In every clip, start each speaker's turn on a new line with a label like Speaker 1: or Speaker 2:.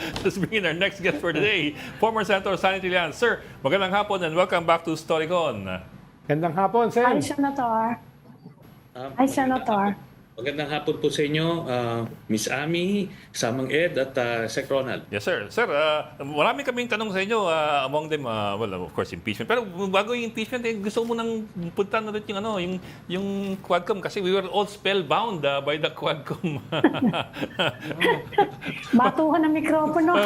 Speaker 1: Let's bring in our next guest for today, former Senator Sonny Trillanes. Sir, magandang hapon and welcome back to Storycon.
Speaker 2: Gandang hapon, Sen.
Speaker 3: Hi, Senator. Hi, Senator.
Speaker 4: Magandang hapon po sa inyo, Miss Ami, Samang Ed at Sec Ronald.
Speaker 1: Yes, sir. Sir, marami kaming tanong sa inyo. Among them, well, of course, impeachment. Pero bago yung impeachment, gusto mo nang puntahan ulit yung Quadcom kasi we were all spellbound by the Quadcom.
Speaker 3: Batuhan ng mikropono.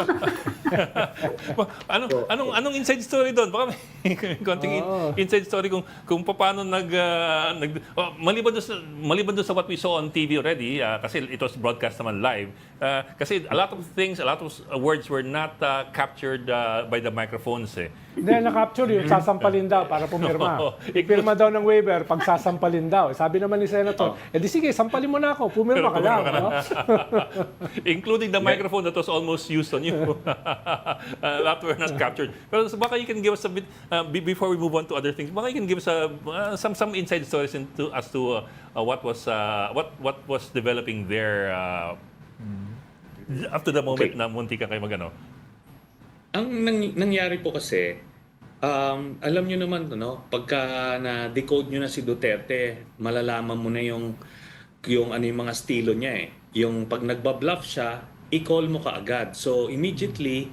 Speaker 1: Anong inside story doon? Baka may konting inside story kung paano maliban doon sa what we saw on TV already, kasi it was broadcast naman live. Kasi a lot of words were not captured by the microphones.
Speaker 2: Hindi, na-capture yung sasampalin daw para pumirma. Ipirma daw ng waiver pag sasampalin daw. Sabi naman ni Senator, di sige, sampalin mo na ako, pumirma ka lang. No?
Speaker 1: Including the microphone that was almost used on you. That were not captured. Pero baka you can give us a bit, before we move on to other things, baka you can give us some inside stories as to what was developing there up to the moment na munti ka kayo magano.
Speaker 4: Ang nangyari po kasi, alam nyo naman, pagka na-decode nyo na si Duterte, malalaman mo na yung mga estilo niya eh. Yung pag nagbabluff siya, i-call mo kaagad. So immediately,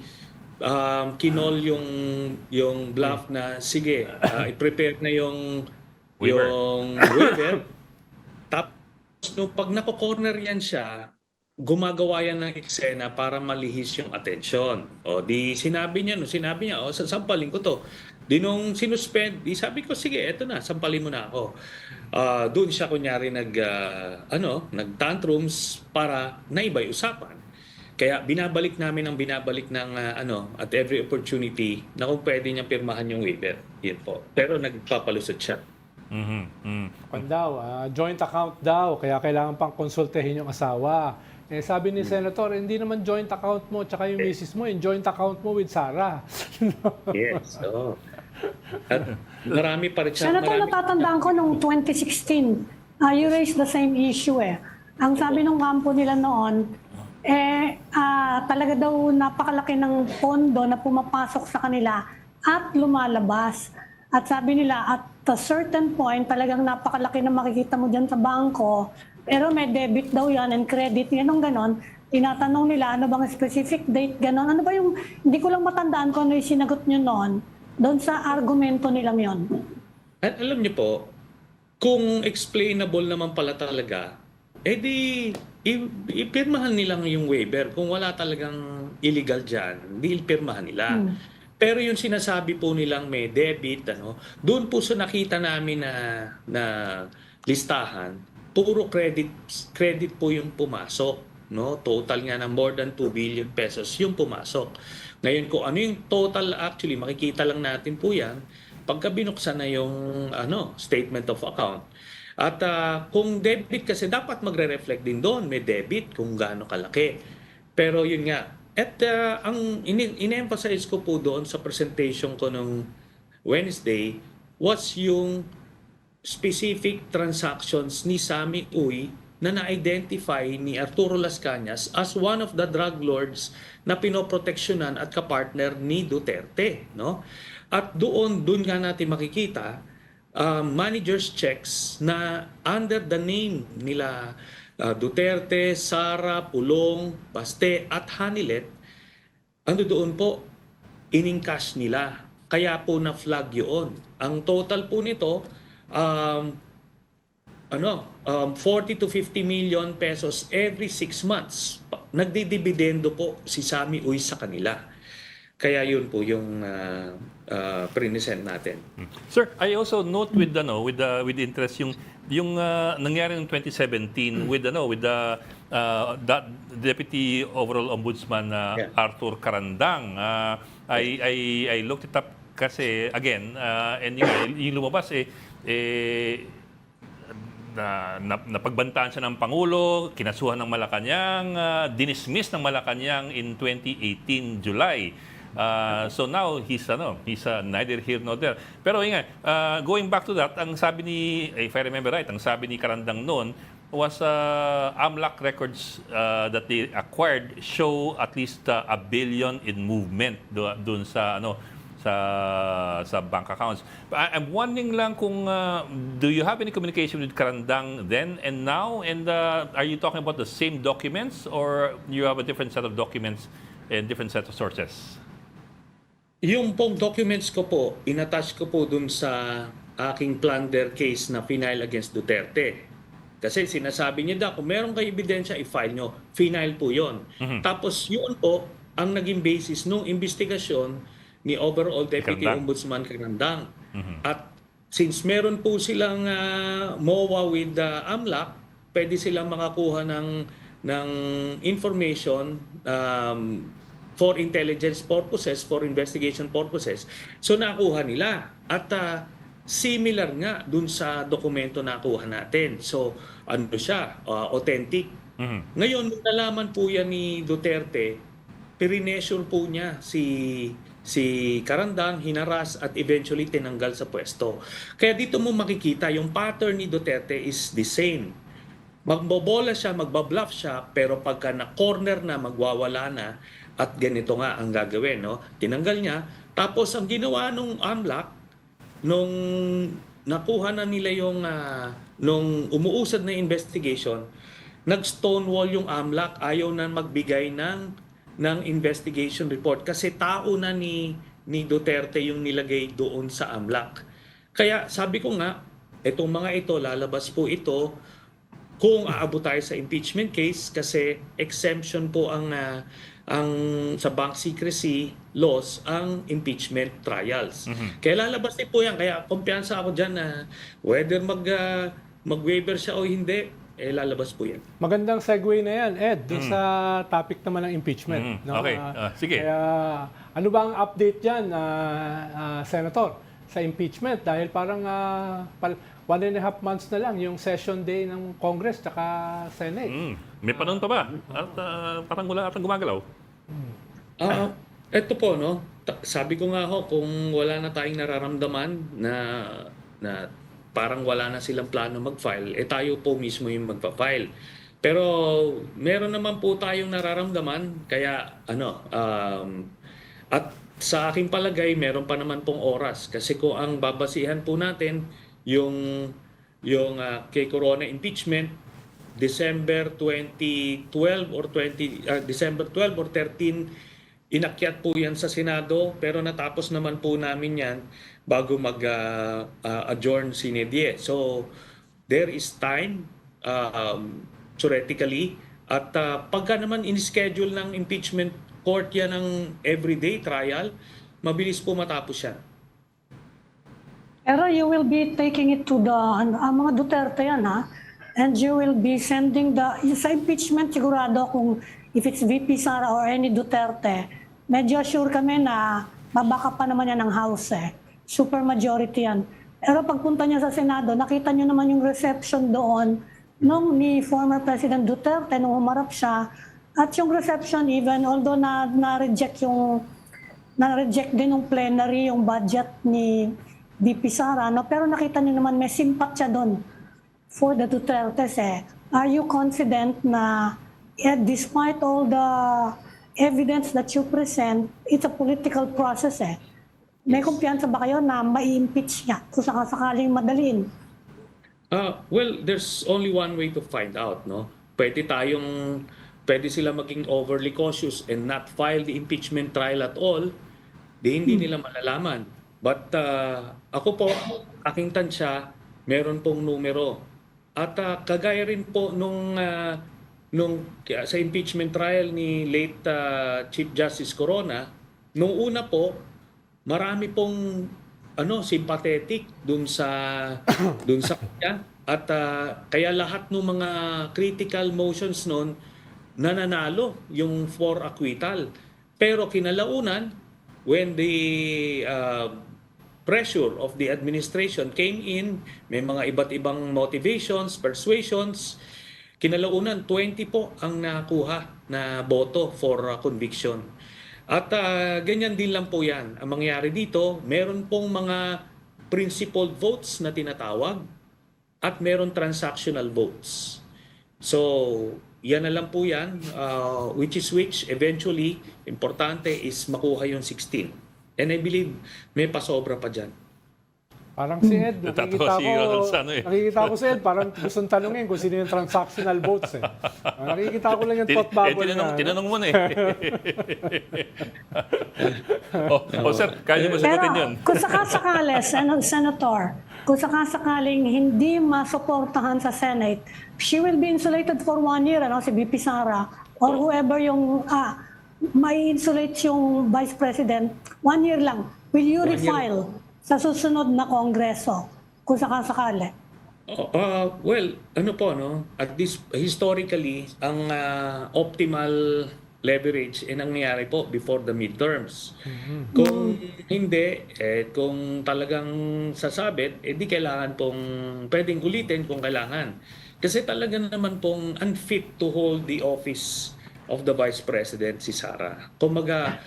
Speaker 4: kinol yung bluff na, sige, i-prepare na yung waiver. Tapos, pag nako-corner yan siya, gumagawa yan ng eksena para malihis yung atensyon. O di sinabi niya, sampalin ko to. Di nung sinuspend, di sabi ko, sige, eto na, sampalin mo na ako. Doon siya kunyari nag-tantrums para naibay usapan. Kaya binabalik namin at every opportunity na kung pwede niyang pirmahan yung waiver. Yun po. Pero nagpapalusot siya.
Speaker 2: Joint account daw, kaya kailangan pang konsultehin yung asawa. Sabi ni Senator, hindi naman joint account mo tsaka yung misis mo, yung joint account mo with Sarah.
Speaker 4: Yes. At marami pa rin siya.
Speaker 3: Senator, natatandaan ko nung 2016, you raised the same issue eh. Ang sabi ng kampo nila noon, talaga daw napakalaki ng pondo na pumapasok sa kanila at lumalabas. At sabi nila, at a certain point, talagang napakalaki na makikita mo dyan sa bangko, pero may debit daw yan and credit, ganun ganon. Tinatanong nila, ano bang specific date, ganon. Ano ba yung, hindi ko lang matandaan kung ano yung sinagot nyo noon, doon sa argumento nilang yon.
Speaker 4: At alam niyo po, kung explainable naman pala talaga, ipirmahan nilang yung waiver. Kung wala talagang illegal dyan, di ipirmahan nila. Pero yung sinasabi po nilang may debit, doon po sa nakita namin na listahan, puro credit po yung pumasok. Total nga ng more than 2 billion pesos yung pumasok. Ngayon kung ano yung total, actually makikita lang natin po yan pagka binuksan na yung statement of account. At kung debit kasi dapat magre-reflect din doon, may debit kung gaano kalaki. Pero yun nga, at ang in-emphasize ko po doon sa presentation ko nung Wednesday was yung specific transactions ni Sammy Uy na na-identify ni Arturo Las Cañas as one of the drug lords na pinoproteksyonan at kapartner ni Duterte. At doon nga natin makikita manager's checks na under the name nila Duterte, Sara, Pulong, Baste at Hanilet, doon po, in-encash nila. Kaya po na-flag yun. Ang total po nito, 40 to 50 million pesos every 6 months. Nagdidividendo po si Sammy Uy sa kanila. Kaya yun po yung present natin.
Speaker 1: Sir, I also note with interest yung nangyari ng 2017 with the Deputy Overall Ombudsman Arthur Carandang. I looked it up kasi again and yung lumabas napagbantaan siya ng Pangulo, kinasuhan ng Malacanang, dinismiss ng Malacanang in 2018 July. So now he's neither here nor there. Pero going back to that, ang sabi ni, if I remember right, ang sabi ni Carandang noon, was AMLAC records that they acquired show at least $1 billion in movement doon sa sa bank accounts. I'm wondering lang kung do you have any communication with Karandang then and now, and are you talking about the same documents or you have a different set of documents and different set of sources?
Speaker 4: Yung pong documents ko po, inattach ko po dun sa aking plunder case na final against Duterte. Kasi sinasabi niya kung meron kayo ebidensya, i-file nyo. Final po yon. Tapos yun po, ang naging basis nung investigasyon ni Overall Deputy
Speaker 1: Karandang.
Speaker 4: Ombudsman Karandang. At since meron po silang MOA with AMLAC, pwede silang makakuha ng information for intelligence purposes, for investigation purposes. So nakuha nila. At similar nga dun sa dokumento na nakuha natin. So ano siya, authentic. Ngayon, nung nalaman po yan ni Duterte, pirinesure po niya si Karandang, hinaras at eventually tinanggal sa pwesto. Kaya dito mo makikita yung pattern ni Duterte is the same. Magbobola siya, magbabluff siya, pero pagka na-corner na, magwawala na, at ganito nga ang gagawin. No? Tinanggal niya. Tapos ang ginawa nung AMLAC, nung nakuha na nila yung, nung umuusad na investigation, nag-stonewall yung AMLAC, ayaw na magbigay ng investigation report kasi tao na ni Duterte yung nilagay doon sa AMLAC. Kaya sabi ko nga, itong mga ito, lalabas po ito kung aabot tayo sa impeachment case kasi exemption po ang sa bank secrecy laws ang impeachment trials. Kaya lalabas din po yan. Kaya kumpiyansa ako dyan na whether mag-waiver siya o hindi, lalabas po yan.
Speaker 2: Magandang segue na yan, Ed, dun sa topic naman ng impeachment. No?
Speaker 1: Okay, sige.
Speaker 2: Kaya, ano ba ang update dyan, Senator, sa impeachment? Dahil parang 1.5 months na lang yung session day ng Congress at Senate.
Speaker 1: May panahon pa ba? At parang wala atang gumagalaw.
Speaker 4: Ito po, no? Sabi ko nga ho, kung wala na tayong nararamdaman na parang wala na silang plano mag-file, tayo po mismo yung magpa-file. Pero meron naman po tayong nararamdaman, kaya at sa aking palagay, meron pa naman pong oras. Kasi kung ang babasihan po natin, yung kay Corona impeachment, December 2012 or December 12 or 13, inakyat po yan sa Senado, pero natapos naman po namin yan bago mag-adjourn sinedye. So, there is time, theoretically, at pagka naman in-schedule ng impeachment court yan ng everyday trial, mabilis po matapos yan.
Speaker 3: Pero you will be taking it to the mga Duterte yan, ha? And you will be sending sa impeachment sigurado kung if it's VP Sara or any Duterte, medyo sure kami na babaka pa naman yan ng House Super majority yan. Pero pagpunta niya sa Senado, nakita niyo naman yung reception doon nung ni former President Duterte nung humarap siya. At yung reception even, although na-reject din yung plenary, yung budget ni VP Sara, no? Pero nakita niyo naman may sympathy doon for the Dutertes. Are you confident na despite all the evidence that you present, it's a political process May kumpiyansa ba kayo na mai-impeach niya kung sakaling madalin?
Speaker 4: Well, there's only one way to find out, no? Pwede sila maging overly cautious and not file the impeachment trial at all, hindi nila malalaman. But ako po, aking tansya, meron pong numero. At kagaya rin po nung sa impeachment trial ni late Chief Justice Corona, nung una po, marami pong sympathetic dun sa kanya. At kaya lahat ng mga critical motions noon nananalo yung for acquittal. Pero kinalaunan, when the pressure of the administration came in, may mga iba't ibang motivations, persuasions, kinalaunan 20 po ang nakuha na boto for conviction. At ganyan din lang po yan. Ang mangyari dito, meron pong mga principled votes na tinatawag at meron transactional votes. So, yan na lang po yan. Which eventually, importante is makuha yung 16. And I believe may pasobra pa dyan.
Speaker 2: Parang si Ed,
Speaker 1: Natatawa si Ronald sa ano eh.
Speaker 2: nakikita ko si Ed, parang gustong tanungin kung sino yung transactional votes eh. Nakikita ko lang yung thought bubble na.
Speaker 1: Tinanong mo na eh. Sir, kaya niyo
Speaker 3: Pero
Speaker 1: masagutin yun.
Speaker 3: kung sakasakali, Senator, kung sakasakaling hindi masuportahan sa Senate, she will be insulated for 1 year, si VP Sara, or whoever yung may insulate yung Vice President, 1 year lang. Will you
Speaker 4: 1 year.
Speaker 3: refile sa susunod na Kongreso kung sakasakali?
Speaker 4: Well, ano po, no? At this, historically, ang optimal leverage nangyayari po before the midterms. Kung hindi, kung talagang sasabit, di kailangan pong pwedeng ulitin kung kailangan. Kasi talagang naman pong unfit to hold the office of the Vice President si Sara. Kumaga,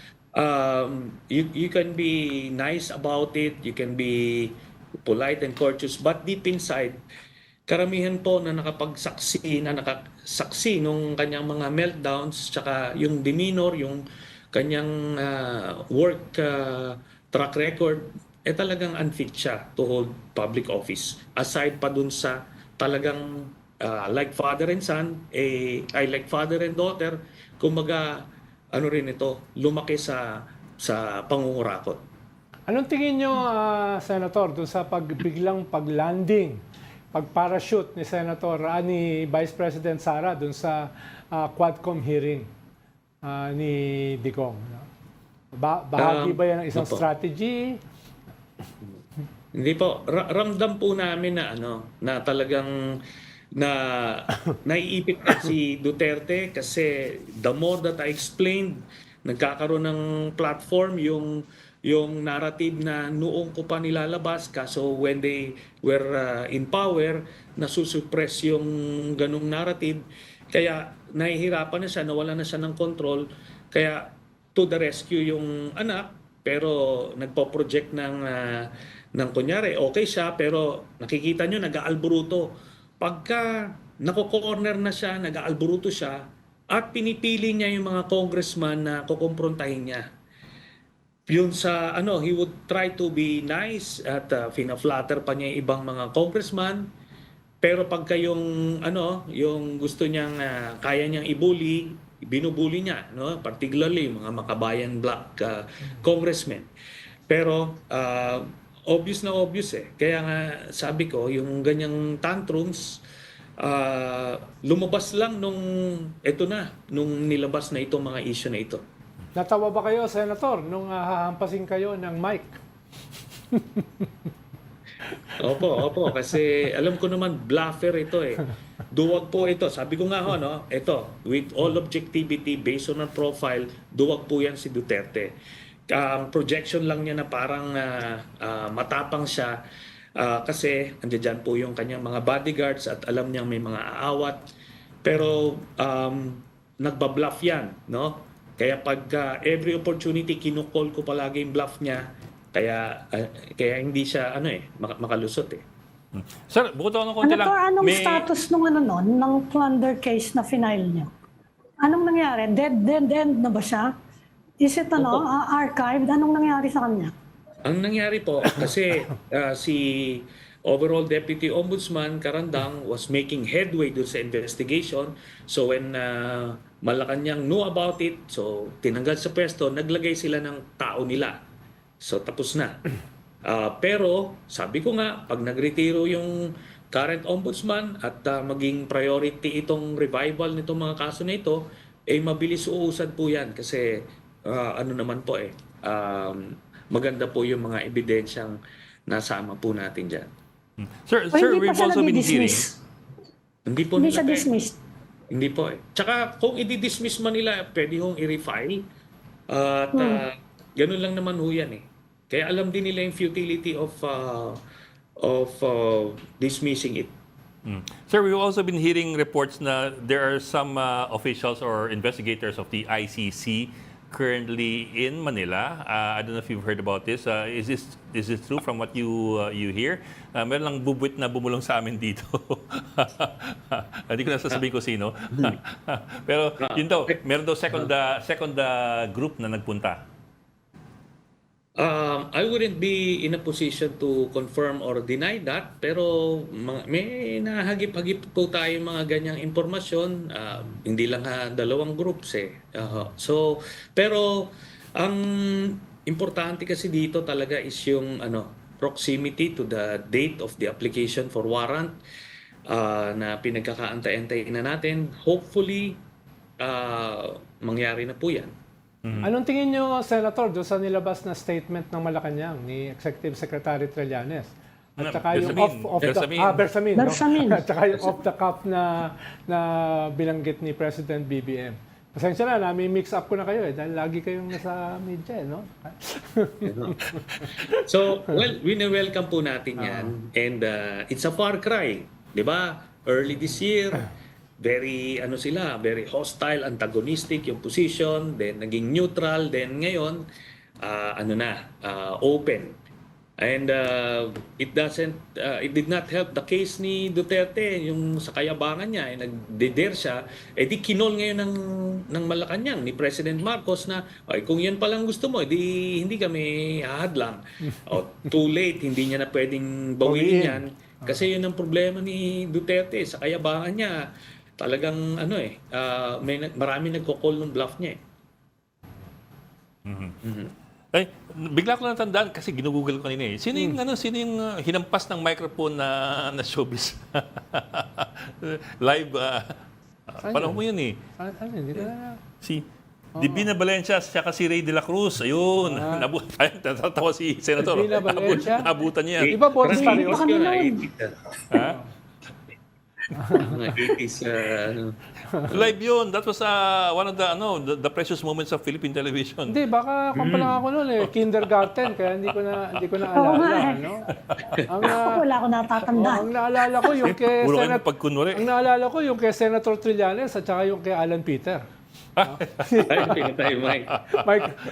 Speaker 4: you can be nice about it, you can be polite and courteous, but deep inside, karamihan po na nakasaksi nung kanyang mga meltdowns, tsaka yung demeanor, yung kanyang work track record, talagang unfit siya to hold public office. Aside pa dun sa talagang like father and son, like father and daughter, kumaga, ano rin ito, lumaki sa pangungurakot.
Speaker 2: Anong tingin nyo, Senator, doon sa biglang pag-landing, pag-parachute ni ni Vice President Sara doon sa Quadcom hearing ni Digong? No? Bahagi ba yan ng isang strategy?
Speaker 4: Hindi po, ramdam po namin na na talagang naiipit na si Duterte kasi the more that I explained, nagkakaroon ng platform yung narrative na noong ko pa nilalabas, kaso when they were in power, nasusuppress yung ganung narrative. Kaya nahihirapan na siya, nawala na siya ng control. Kaya to the rescue yung anak, pero nagpo-project ng kunyari, okay siya, pero nakikita nyo, nag-aalburuto. Pagka nako-corner na siya, nag-aalburuto siya, at pinipili niya yung mga congressman na kukumprontahin niya. Yun sa he would try to be nice at fina-flatter pa niya yung ibang mga congressman. Pero pagka yung yung gusto niyang kaya niyang i-bully, binubully niya, particularly yung mga makabayan black congressmen. Pero obvious na obvious Kaya nga sabi ko, yung ganyang tantrums, lumabas lang nung nilabas na itong mga issue na ito.
Speaker 2: Natawa ba kayo, Senator, nung hahampasin kayo ng mic?
Speaker 4: Opo, kasi alam ko naman bluffer ito Duwag po ito. Sabi ko nga ito, with all objectivity, based on our profile, duwag po yan si Duterte. Projection lang niya na parang matapang siya kasi andyan po yung kanyang mga bodyguards at alam niyang may mga aawat. Pero nagbabluff yan, Kaya pag every opportunity, kinukol ko palagi yung bluff niya. Kaya hindi siya makalusot
Speaker 1: Sir, bukod ako ng konti lang.
Speaker 3: Anong status ng plunder case na final niyo? Anong nangyari? Dead end na ba siya? Is it archived? Anong nangyari sa kanya?
Speaker 4: Ang nangyari po, kasi si overall Deputy Ombudsman Carandang was making headway doon sa investigation. So when Malacanang knew about it, so tinanggal sa pwesto, naglagay sila ng tao nila. So tapos na. Pero sabi ko nga, pag nagretiro yung current ombudsman at maging priority itong revival nitong mga kaso na ito, mabilis uusad po yan kasi naman po maganda po yung mga ebidensyang nasama po natin dyan.
Speaker 1: Sir, we've also been hearing...
Speaker 3: Hindi siya dismissed.
Speaker 4: Hindi po Tsaka kung i-dismiss man nila, pwede hong i-refile. At ganun lang naman ho yan Kaya alam din nila yung futility of dismissing it.
Speaker 1: Sir, we've also been hearing reports na there are some officials or investigators of the ICC currently in Manila. I don't know if you've heard about this. Is this true from what you hear? Meron lang bubwit na bumulong sa amin dito. Hindi ko na sasabihin ko sino. Pero yun daw, meron daw second group na nagpunta.
Speaker 4: I wouldn't be in a position to confirm or deny that, pero may nahagip-hagip po tayo mga ganyang impormasyon. Hindi lang dalawang groups eh. Pero ang importante kasi dito talaga is yung proximity to the date of the application for warrant na pinagkakaantay-antay na natin. Hopefully, mangyari na po yan.
Speaker 2: Anong tingin nyo, Senator, doon sa nilabas na statement ng Malacanang ni Executive Secretary Trillanes? At saka yung
Speaker 1: Bersamin.
Speaker 2: no? At saka yung off the cuff na bilanggit ni President BBM. Pasensya na, nami-mix up ko na kayo dahil lagi kayong nasa media, no?
Speaker 4: So, well, welcome po natin yan. And it's a far cry, di ba? Early this year, very hostile, antagonistic yung position, then naging neutral, then ngayon open. And it did not help the case ni Duterte, yung sa kayabangan niya, nagdeder siya, di kinol ngayon ng Malacanang ni President Marcos na, kung yan palang gusto mo, hindi kami hahadlang. Too late, hindi niya na pwedeng bawiin yan. Kasi yun ang problema ni Duterte, sa kayabangan niya, talagang marami nagko-call ng bluff niya.
Speaker 1: Ay, bigla ko natandaan kasi ginugugol ko kanina eh. Sino yung hinampas ng microphone na showbiz? Live panahon mo yun eh.
Speaker 2: Hindi ko na.
Speaker 1: Si Divina Valencia at si Ray de la Cruz. Ayun. Natatawa si Senator.
Speaker 2: Divina Valencia?
Speaker 1: Nabutan niya.
Speaker 2: Iba po sa
Speaker 3: Baka yun.
Speaker 1: Ha?
Speaker 4: Mga 80s,
Speaker 1: Live yun. That was one of the precious moments of Philippine television.
Speaker 2: Hindi, baka kung pala ako noon kindergarten, kaya hindi ko na
Speaker 3: Oo
Speaker 2: alala.
Speaker 3: nga eh.
Speaker 2: No?
Speaker 3: Wala ko natatanda.
Speaker 2: Ang naalala ko yung kay
Speaker 1: Puro kayo pagkunwari.
Speaker 2: Ang naalala ko yung kay Senator Trillanes at saka yung kay Alan Peter.
Speaker 4: pinatay Mike.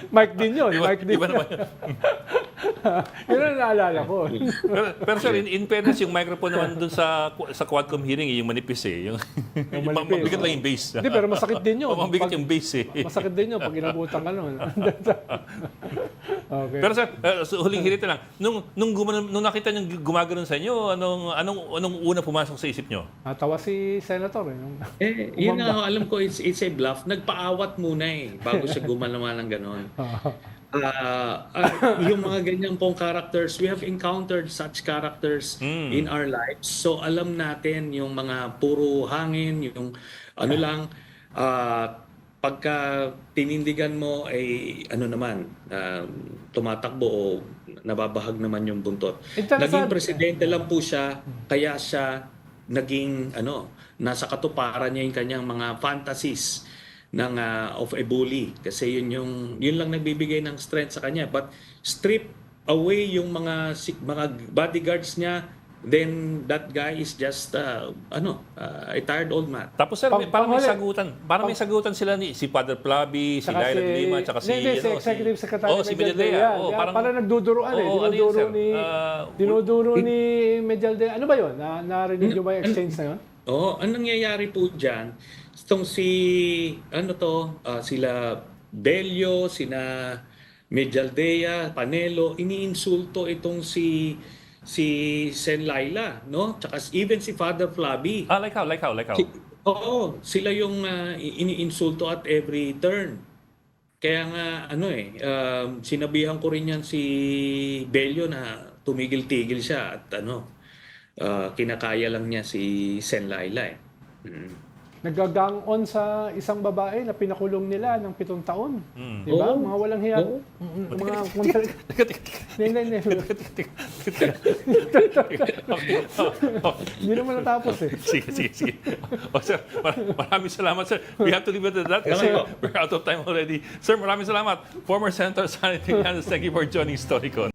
Speaker 2: Mike din yun. Mike din.
Speaker 1: Iba naman yun.
Speaker 2: Yun ang naalala ko.
Speaker 1: Pero sir, in fairness, yung microphone naman dun sa Quadcom hearing, yung manipis eh. Yung
Speaker 2: manipis,
Speaker 1: mabigat lang yung bass.
Speaker 2: Hindi, pero masakit din yun.
Speaker 1: Mabigat yung bass eh.
Speaker 2: Masakit din yun pag inabutan ka nun. Okay.
Speaker 1: Pero sir, so huling hirit lang. Nung nakita niyo gumagano'n sa inyo, anong una pumasok sa isip niyo?
Speaker 2: Natawa si Senator.
Speaker 4: Yun nga, alam ko, it's a bluff. Nagpaawat muna bago siya gumalaman ng ganon. Yung mga ganyan pong characters, we have encountered such characters in our lives. So alam natin yung mga puro hangin, yung pagka tinindigan mo ay tumatakbo o nababahag naman yung buntot. Naging presidente lang po siya, kaya siya naging nasa katuparan niya yung kanyang mga fantasies of a bully, kasi yun lang nagbibigay ng strength sa kanya. But strip away yung mga bodyguards niya, then that guy is just a tired old man.
Speaker 1: Tapos sir, parang may sagutan sila si Father Plaby, si Laila de Lima, tsaka si
Speaker 2: Executive Secretary
Speaker 1: si Medialdea.
Speaker 2: Parang nagduduro dinuduro ni Medialdea. Ano ba yun? Narinig nyo ba yung exchange na yun?
Speaker 4: Ang nangyayari po dyan, itong sila Bello, sina Medialdea, Panelo, iniinsulto itong si Sen Laila, no? Tsaka even si Father Flaby.
Speaker 1: Like how?
Speaker 4: Sila yung iniinsulto at every turn. Kaya nga, sinabihan ko rin yan si Bello na tumigil-tigil siya at kinakaya lang niya si Sen Laila eh.
Speaker 2: Nagagang on sa isang babae na pinakulong nila ng 7 taon. Di ba? Mga walang hiya. Mga hindi. Hindi naman natapos eh.
Speaker 1: Sige. Sir, maraming salamat, sir. We have to leave it at that kasi we're out of time already. Sir, maraming salamat. Former Senator Sanity Trillanes, thank you for joining Storycon.